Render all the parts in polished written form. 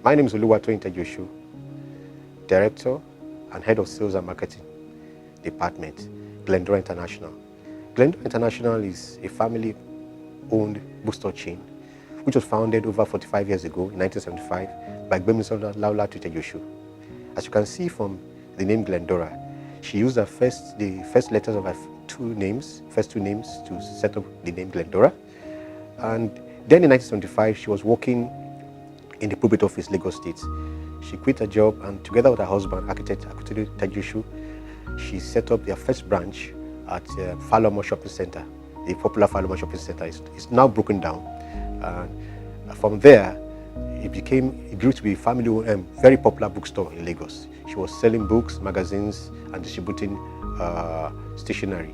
My name is Oluwatoyin Tejoshu, Director and Head of Sales and Marketing Department, Glendora International. Glendora International is a family-owned bookstore chain which was founded over 45 years ago in 1975 by Gbemisola Tejoshu. As you can see from the name Glendora, she used the first letters of her first two names to set up the name Glendora. And then in 1975, she was working in the probate office, Lagos State. She quit her job and together with her husband, architect Akutudu Tejoshu, she set up their first branch at Falomo Shopping Center. The popular Falomo Shopping Center is now broken down. And from there, it grew to be a family-owned, very popular bookstore in Lagos. She was selling books, magazines, and distributing stationery,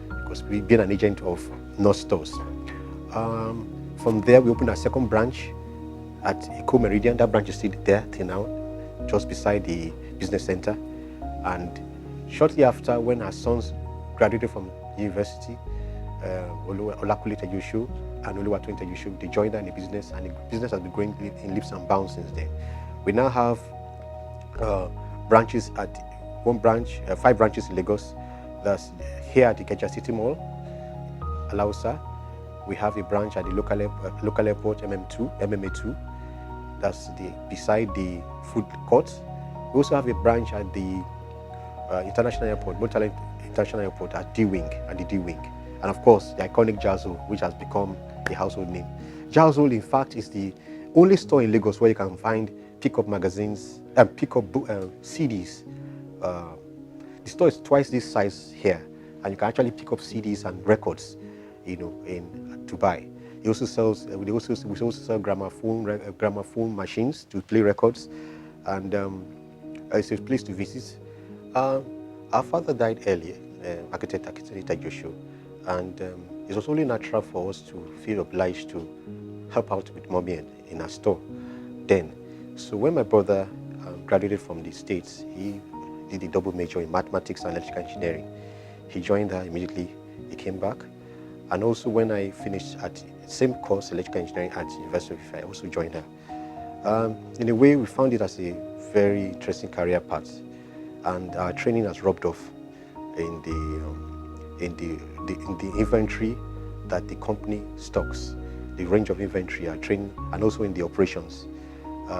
because we being an agent of North Stores. From there, we opened our second branch at Eco Meridian. That branch is still there till now, just beside the business center. And shortly after, when her sons graduated from university, Olakule Tejoshu and Oluwatoyin Tejoshu, they joined her in the business, and the business has been growing in leaps and bounds since then. We now have branches at 5 branches in Lagos. That's here at the Ikeja City Mall, Alausa. We have a branch at the local airport, MMA2. That's beside the food court. We also have a branch at the international airport, Murtala International Airport, at the D Wing. And of course, the iconic Jazzo, which has become a household name. Jazzo, in fact, is the only store in Lagos where you can find pick-up magazines and pick-up CDs. The store is twice this size here, and you can actually pick up CDs and records, to buy. We also sell gramophone machines to play records, and it's a place to visit. Our father died earlier, architect Akutudu Tejoshu, and it was only natural for us to feel obliged to help out with mommy in our store then. So when my brother graduated from the States, he did a double major in mathematics and electrical engineering. He joined her immediately. He came back. And also when I finished at the same course, electrical engineering at University of Ife, I also joined her. In a way, we found it as a very interesting career path, and our training has rubbed off in the inventory that the company stocks, the range of inventory, our training, and also in the operations.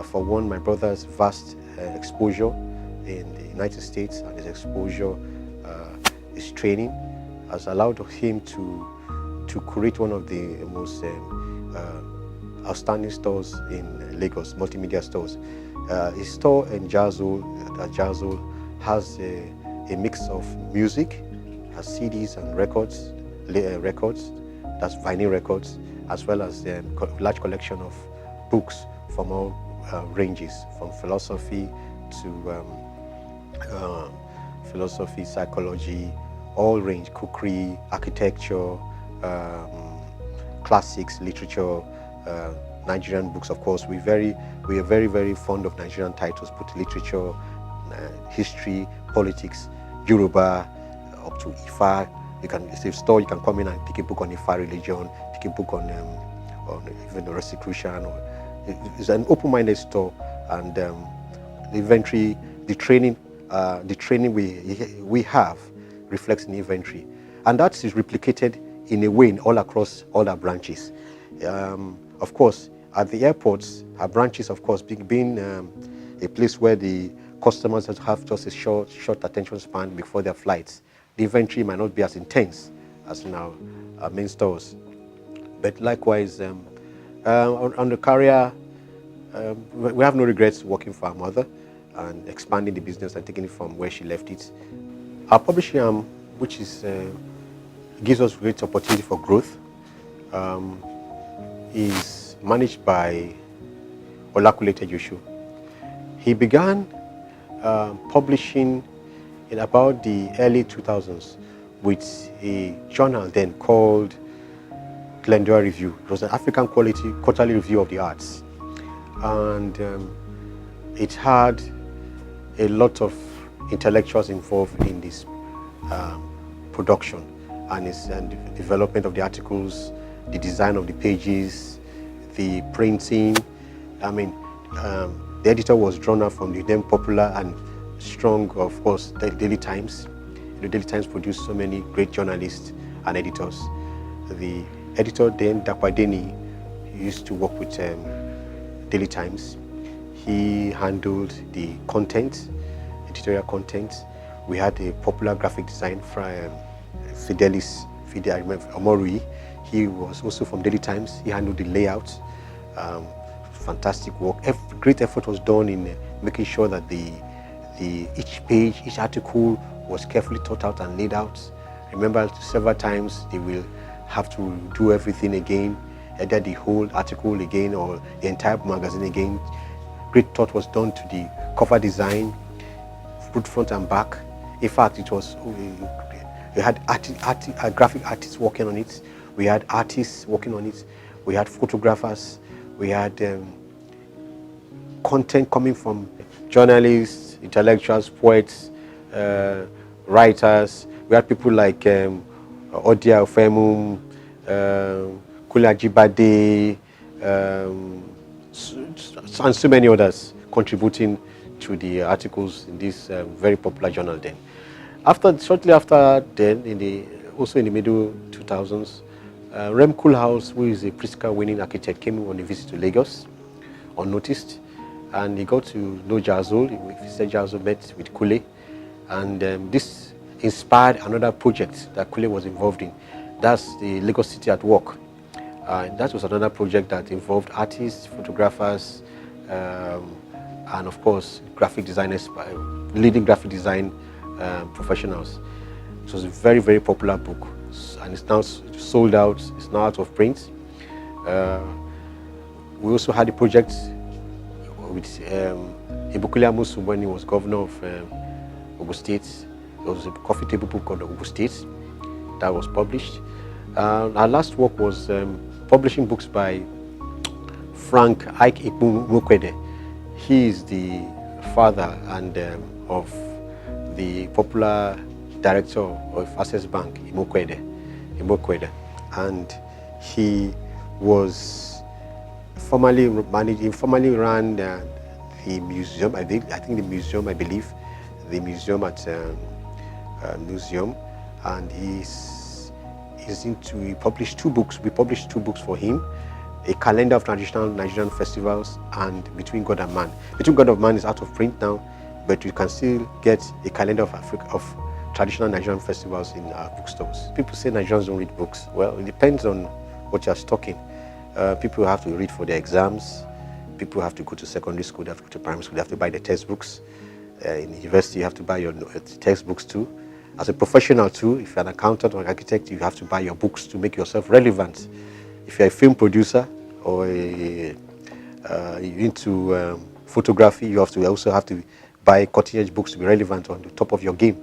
For one, my brother's vast exposure in the United States and his exposure, his training, has allowed him to create one of the most outstanding stores in Lagos, multimedia stores. His store in Jazzo has a mix of music, has CDs and records, that's vinyl records, as well as a large collection of books from all ranges, from philosophy to philosophy, psychology, all range, cookery, architecture, classics, literature, Nigerian books. Of course, we are very, very fond of Nigerian titles, both literature, history, politics, Yoruba, up to Ifa. It's a store you can come in and pick a book on Ifa religion, pick a book on even the Rosicrucian. It's an open-minded store, and the inventory, the training we have reflects in the inventory, and that is replicated in a way all across all our branches. Of course, at the airports, our branches, of course, being a place where the customers have just a short attention span before their flights, the inventory might not be as intense as in our main stores. But likewise, on the career, we have no regrets working for our mother and expanding the business and taking it from where she left it. Our publishing arm, which is gives us great opportunity for growth, is managed by Olakule Tejoshu. He began publishing in about the early 2000s with a journal then called Glendora Review. It was an African quarterly review of the arts, and it had a lot of intellectuals involved in this production, and its development of the articles, the design of the pages, the printing. I mean, The editor was drawn out from the then popular and strong, of course, the Daily Times. The Daily Times produced so many great journalists and editors. The editor then, Dakwadeni, used to work with Daily Times. He handled the content, editorial content. We had a popular graphic design from I remember Omorui. He was also from Daily Times. He handled the layout. Fantastic work. Great effort was done in making sure that each page, each article was carefully thought out and laid out. Remember, several times they will have to do everything again, either the whole article again or the entire magazine again. Great thought was done to the cover design, both front and back. In fact, it was we had graphic artists working on it. We had artists working on it. We had photographers. We had content coming from journalists, intellectuals, poets, writers. We had people like Odia Ofemum, Kula Jibade, and so many others contributing to the articles in this very popular journal then. Shortly after then, also in the middle 2000s, Rem Koolhaas, who is a Pritzker winning architect, came on a visit to Lagos, unnoticed, and he got to know Jazol. He said Jazol met with Kule, and this inspired another project that Kule was involved in. That's the Lagos City at Work. That was another project that involved artists, photographers, and of course, graphic designers, leading graphic design professionals. It was a very, very popular book, and it's now sold out. It's now out of print. We also had a project with Ibukule Amusu when he was governor of Ogun State. There was a coffee table book called Ogun State that was published. Our last work was publishing books by Frank Ike Ikmukwede. He is the father and of the popular director of Access Bank, Imokwede, and he was formerly ran the museum. I think the museum, I believe, the museum at museum, and he published two books. We published two books for him: a calendar of traditional Nigerian festivals and Between God and Man. Between God and Man is out of print now, but you can still get a calendar of traditional Nigerian festivals in our bookstores. People say Nigerians don't read books. Well, it depends on what you're stocking. People have to read for their exams. People have to go to secondary school, they have to go to primary school, they have to buy the textbooks. In university, you have to buy your textbooks too. As a professional too, if you're an accountant or an architect, you have to buy your books to make yourself relevant. If you're a film producer or into photography, you also have to buy cutting-edge books to be relevant on the top of your game.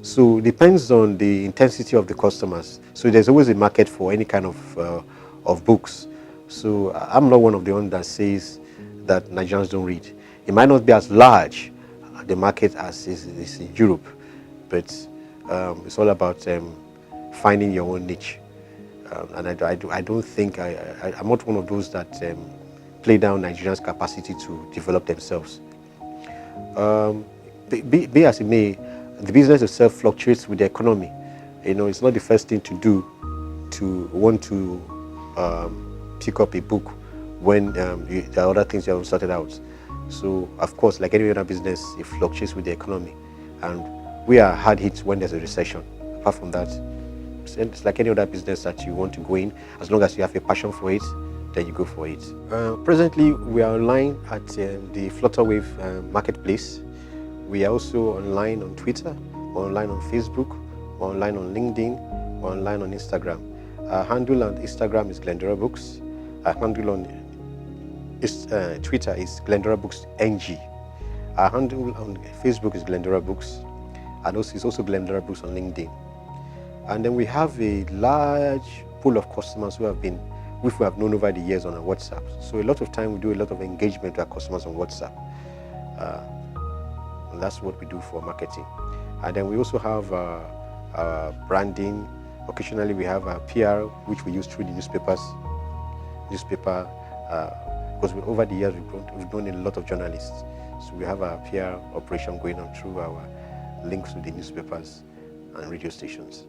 So it depends on the intensity of the customers. So there's always a market for any kind of books. So I'm not one of the ones that says that Nigerians don't read. It might not be as large the market as is in Europe, but it's all about finding your own niche. And I don't think I'm not one of those that play down Nigerians' capacity to develop themselves. Be as it may, the business itself fluctuates with the economy. It's not the first thing to do to want to pick up a book when there are other things you haven't sorted out. So, of course, like any other business, it fluctuates with the economy, and we are hard hit when there's a recession. Apart from that, it's like any other business that you want to go in. As long as you have a passion for it, then you go for it. Presently, we are online at the Flutterwave marketplace. We are also online on Twitter, we're online on Facebook, we're online on LinkedIn, we're online on Instagram. Our handle on Instagram is Glendora Books. Our handle on Twitter is Glendora Books NG. Our handle on Facebook is Glendora Books, and it's also Glendora Books on LinkedIn. And then we have a large pool of customers who we have known over the years on our WhatsApp. So a lot of time we do a lot of engagement with our customers on WhatsApp. And that's what we do for marketing. And then we also have branding. Occasionally we have PR, which we use through the newspaper because over the years we've grown a lot of journalists. So we have our PR operation going on through our links to the newspapers and radio stations.